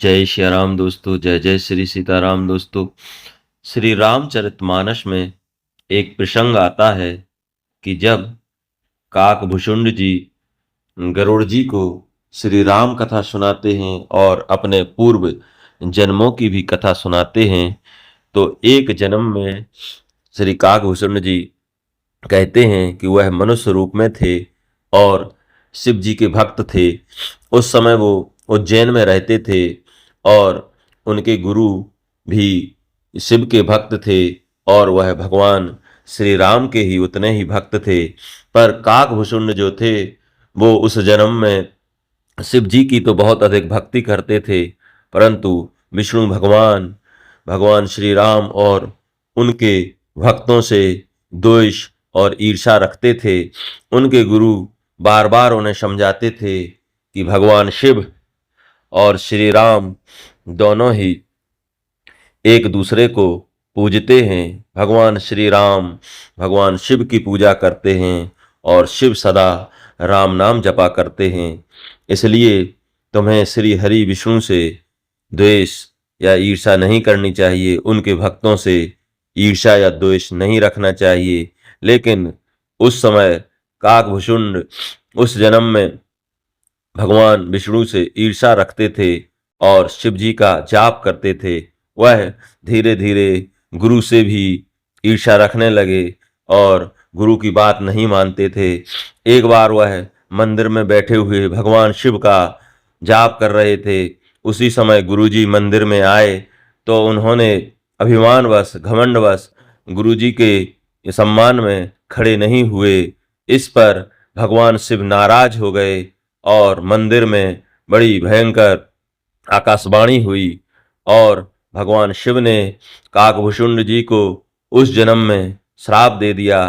जय श्री राम दोस्तों। जय जय श्री सीताराम दोस्तों। श्री रामचरितमानस में एक प्रसंग आता है कि जब काकभूषुंड जी गरुड़ जी को श्री राम कथा सुनाते हैं और अपने पूर्व जन्मों की भी कथा सुनाते हैं, तो एक जन्म में श्री काकभूषुंड जी कहते हैं कि वह मनुष्य रूप में थे और शिव जी के भक्त थे। उस समय वो उज्जैन में रहते थे और उनके गुरु भी शिव के भक्त थे और वह भगवान श्री राम के ही उतने ही भक्त थे। पर काकभूषुंड जो थे वो उस जन्म में शिव जी की तो बहुत अधिक भक्ति करते थे, परंतु विष्णु भगवान भगवान श्री राम और उनके भक्तों से द्वेष और ईर्ष्या रखते थे। उनके गुरु बार बार उन्हें समझाते थे कि भगवान शिव और श्री राम दोनों ही एक दूसरे को पूजते हैं। भगवान श्री राम भगवान शिव की पूजा करते हैं और शिव सदा राम नाम जपा करते हैं। इसलिए तुम्हें श्री हरि विष्णु से द्वेष या ईर्ष्या नहीं करनी चाहिए, उनके भक्तों से ईर्ष्या या द्वेष नहीं रखना चाहिए। लेकिन उस समय काकभूषुंड उस जन्म में भगवान विष्णु से ईर्ष्या रखते थे और शिव जी का जाप करते थे। वह धीरे धीरे गुरु से भी ईर्ष्या रखने लगे और गुरु की बात नहीं मानते थे। एक बार वह मंदिर में बैठे हुए भगवान शिव का जाप कर रहे थे। उसी समय गुरुजी मंदिर में आए तो उन्होंने अभिमानवश घमंडवश गुरुजी के सम्मान में खड़े नहीं हुए। इस पर भगवान शिव नाराज हो गए और मंदिर में बड़ी भयंकर आकाशवाणी हुई और भगवान शिव ने काकभूषुंड जी को उस जन्म में श्राप दे दिया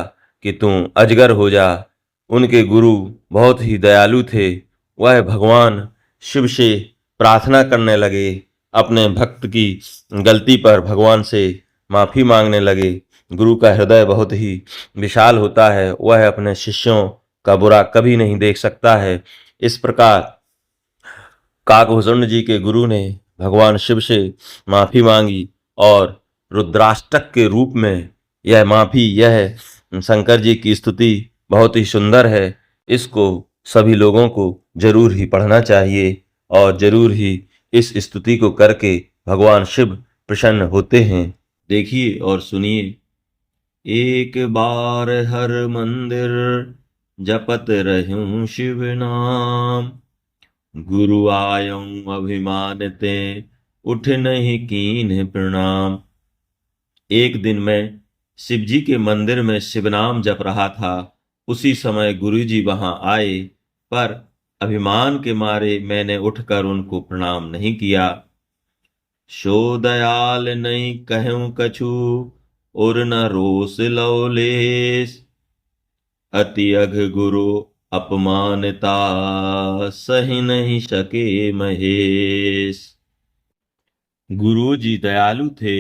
कि तू अजगर हो जा। उनके गुरु बहुत ही दयालु थे। वह भगवान शिव से प्रार्थना करने लगे, अपने भक्त की गलती पर भगवान से माफी मांगने लगे। गुरु का हृदय बहुत ही विशाल होता है, वह अपने शिष्यों का बुरा कभी नहीं देख सकता है। इस प्रकार काकभूषुंड जी के गुरु ने भगवान शिव से माफी मांगी और रुद्राष्टक के रूप में यह माफी, यह शंकर जी की स्तुति बहुत ही सुंदर है। इसको सभी लोगों को जरूर ही पढ़ना चाहिए और जरूर ही इस स्तुति को करके भगवान शिव प्रसन्न होते हैं। देखिए और सुनिए। एक बार हर मंदिर जपत रहूं शिव नाम, गुरु आयऊं अभिमान ते उठ नहीं कीन्ह प्रणाम। एक दिन मैं शिव जी के मंदिर में शिवनाम जप रहा था। उसी समय गुरु जी वहां आए, पर अभिमान के मारे मैंने उठकर उनको प्रणाम नहीं किया। शो दयाल नहीं कहूं कछु, और न रोस लौलेस, अति अघ गुरु अपमानता, सही नहीं सके महेश। गुरु जी दयालु थे।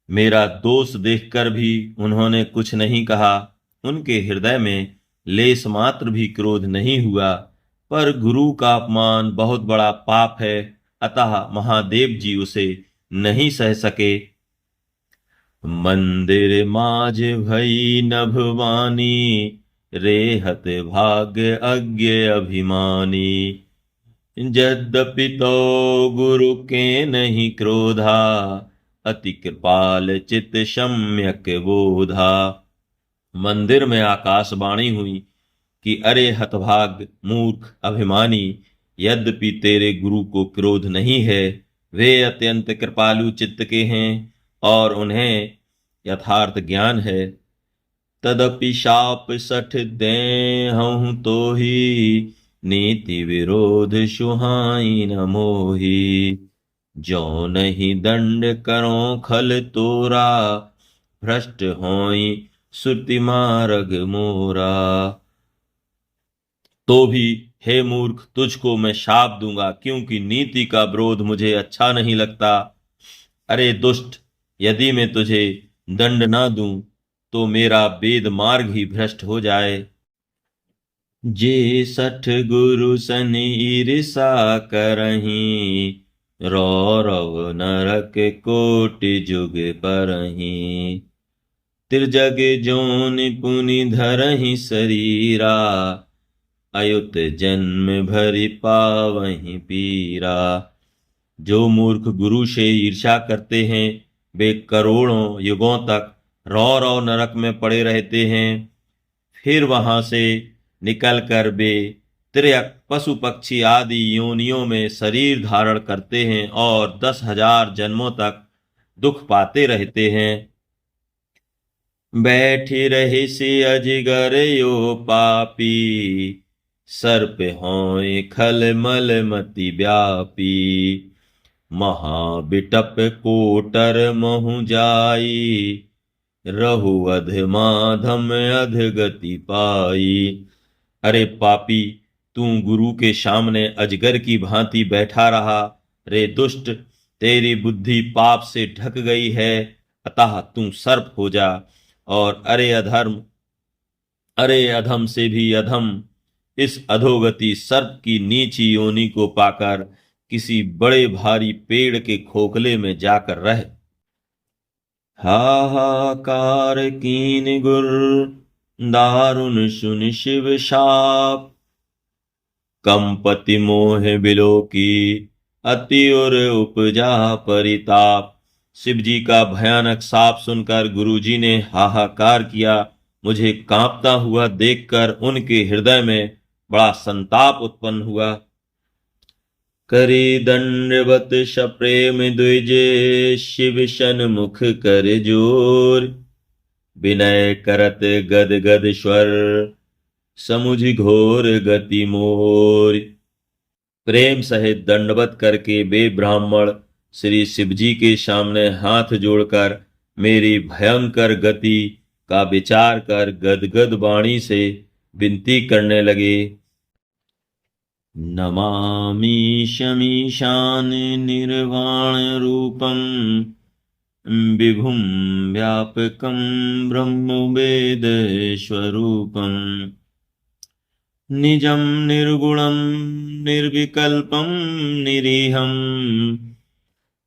मेरा दोष देखकर भी उन्होंने कुछ नहीं कहा। उनके हृदय में लेस मात्र भी क्रोध नहीं हुआ। पर गुरु का अपमान बहुत बड़ा पाप है, अतः महादेव जी उसे नहीं सह सके। मंदिर माज भई नभवानी, रेहत भाग्य अज्ञ अभिमानी। यद्यपि तो गुरु के नहीं क्रोधा, अति कृपाल चित सम्यक बोधा। मंदिर में आकाशवाणी हुई कि अरे हतभाग मूर्ख अभिमानी, यद्यपि तेरे गुरु को क्रोध नहीं है, वे अत्यंत कृपालु चित्त के हैं और उन्हें यथार्थ ज्ञान है। तदपि शाप सठ देहूं तो ही, नीति विरोध सुहाई न मोही। जो नहीं दंड करो खल तोरा, भ्रष्ट होई श्रुति मार्ग मोरा। तो भी हे मूर्ख, तुझको मैं शाप दूंगा, क्योंकि नीति का विरोध मुझे अच्छा नहीं लगता। अरे दुष्ट, यदि मैं तुझे दंड ना दूं तो मेरा वेद मार्ग ही भ्रष्ट हो जाए। जे सठ गुरु सनि ईर्षा करहीं, रौरव नरक कोटि जुग परहीं। त्रिजग जोनि पुनि धरहि शरीरा, अयुत जन्म भरि पावहीं पीरा। जो मूर्ख गुरु से ईर्ष्या करते हैं वे करोड़ों युगों तक रौरव नरक में पड़े रहते हैं। फिर वहां से निकलकर वे त्रियक पशु पक्षी आदि योनियों में शरीर धारण करते हैं और 10,000 जन्मों तक दुख पाते रहते हैं। बैठी रही सी अजगर यो पापी, सर्प होय खल मल मति व्यापी। महाबिटप कोटर महु जाई, रहु अधमाधम अधगति पाई। अरे पापी, तू गुरु के सामने अजगर की भांति बैठा रहा। रे दुष्ट, तेरी बुद्धि पाप से ढक गई है, अतः तू सर्प हो जा। और अरे अधम से भी अधम इस अधोगति सर्प की नीची योनि को पाकर किसी बड़े भारी पेड़ के खोखले में जाकर रह। हाहाकार कीन गुर, दारुण सुन शिव शाप। कंपति मोह बिलो की, अति और उपजा परिताप। शिव जी का भयानक साप सुनकर गुरुजी ने हाहाकार किया। मुझे कांपता हुआ देखकर उनके हृदय में बड़ा संताप उत्पन्न हुआ। करी दंडवत सप्रेम द्विजे, शिव सन्मुख कर जोर। विनय करत गद गद स्वर, समुझ घोर गति मोर। प्रेम सहित दंडवत करके वे ब्राह्मण श्री शिवजी के सामने हाथ जोड़कर मेरी भयंकर गति का विचार कर गदगद वाणी से विनती करने लगे। नमामि शमीशान निर्वाण रूपम, विभुम व्यापकम ब्रह्म वेद स्वरूपम। निजं निर्गुणं निर्विकल्पं निरीहं,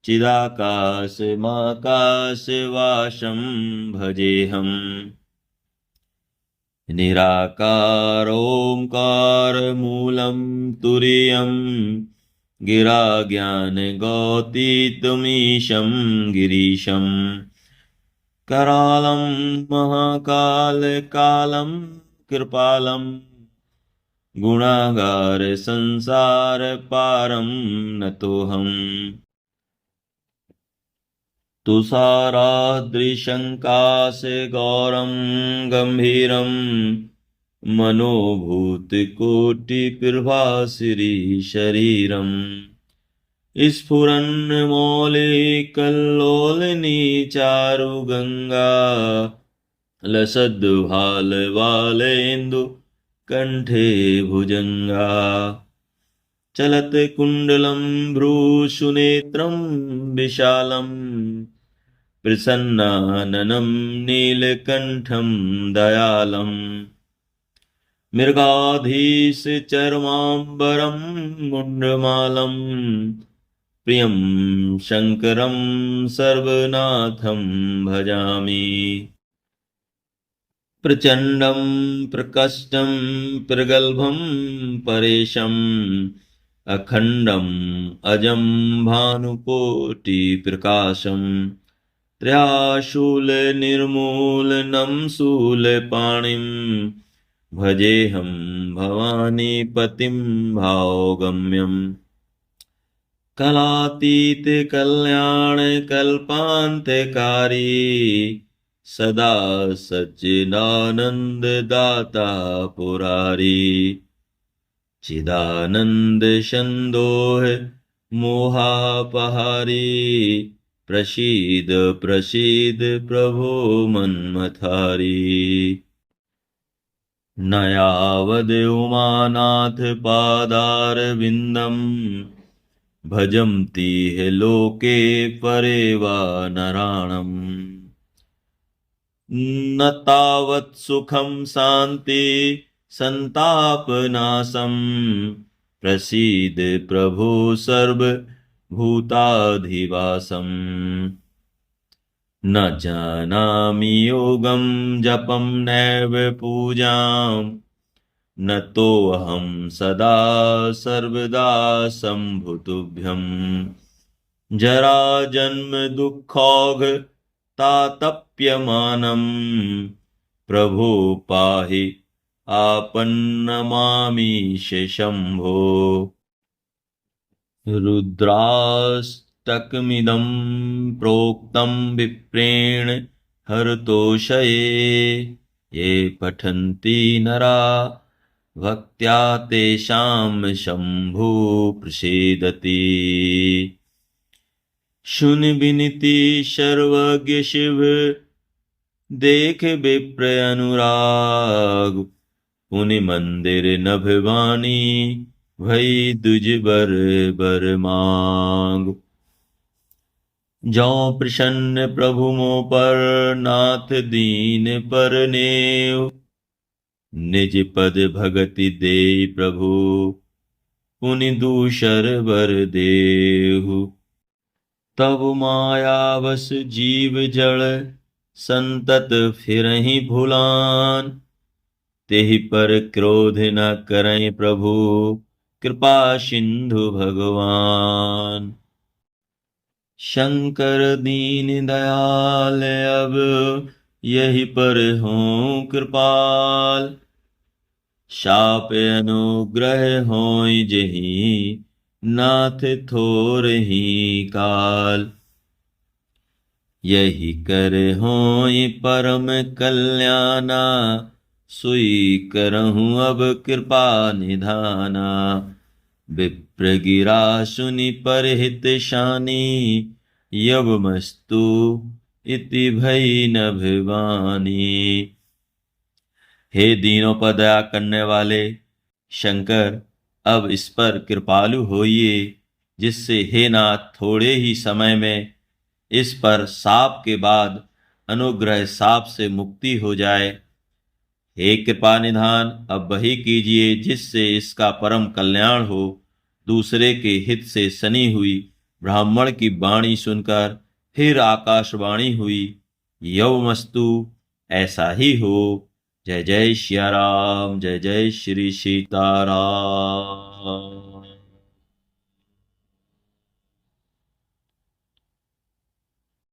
चिदाकाशमाकाशवासं भजेऽहम्। निराकारोऽंकारमूलं तुरीयं, गिरा ज्ञानगौतीतमीशं गिरीशं। करालं महाकालकालं कृपालं, गुणागार संसार पारं नतोऽहम्। तुषाराद्रिशङ्कासे गौरं गम्भीरं, मनोभूतकोटिप्रभासिरी शरीरम्। स्फुरन्मौलिकल्लोलिनी चारुगङ्गा, लसद्भालवालेन्दु कंठे भुजंगा। चलत कुंडलं भ्रूसुनेत्रं विशालं, प्रसन्नाननं नीलकंठं दयालम्। मृगाधीश चर्मांबरं मुंडमालं, प्रियं शंकरं सर्वनाथं भजामि। प्रचंडं प्रकष्टं प्रगल्भं परेशम्, अखंडं अजं भानुकोटि प्रकाशम्। त्रयाशूल निर्मूलनं शूलपाणिं, भजेऽहं भवानीपतिं भावगम्यम्। कलातीत कल्याण कल्पान्तकारी, सदा सच्चिदानंद दाता पुरारी। चिदानंद संदोह मोहापहारी, प्रसीद प्रसीद प्रभो मन्मथारी। नयावद उमानाथ पादारविन्दं, भजन्ति हे लोके परे वा नराणम्। न तावत् सुखं शान्ति संतापनाशं, प्रसीद प्रभो सर्व भूताधिवासम् न जानामि योगं जपं नैव पूजाम् न तोऽहं सदा सर्वदा सम्भुतुभ्यम् जराजन्म दुःखौघ तातप्यमानम् प्रभो पाहि आपन्नमामीश शम्भो रुद्राष्टकमिदं प्रोक्तं विप्रेण हरतोषये ये पठन्ति नरा भक्त्या तेषां शम्भो प्रसीदति शुन विनति सर्वज्ञ शिव देख विप्र अनुराग पुनि मंदिर नभवानी भई दुज बर बर मांग जौ प्रसन्न प्रभु मो पर नाथ दीन पर नेव निज पद भगति दे प्रभु पुनि दूषर बर देहु तब मायावश जीव जड़ संतत फिरहि भुलान तेहि पर क्रोध न करहि प्रभु कृपा सिंधु भगवान शंकर दीन दयाल अब यही पर हों कृपाल शाप अनुग्रह होय जही नाथ थोर ही काल यही कर होय परम कल्याणा सुई करहूँ अब कृपा निधाना विप्र गिरा सुनि परहित शानी यवमस्तु इति भई नभवानी हे दीनों पर दया करने वाले शंकर अब इस पर कृपालु होइए जिससे हे नाथ थोड़े ही समय में इस पर साप के बाद अनुग्रह साप से मुक्ति हो जाए। हे कृपा निधान अब वही कीजिए जिससे इसका परम कल्याण हो। दूसरे के हित से सनी हुई ब्राह्मण की वाणी सुनकर फिर आकाशवाणी हुई यवमस्तु ऐसा ही हो। जय जय श्री राम, जय जय श्री सीताराम।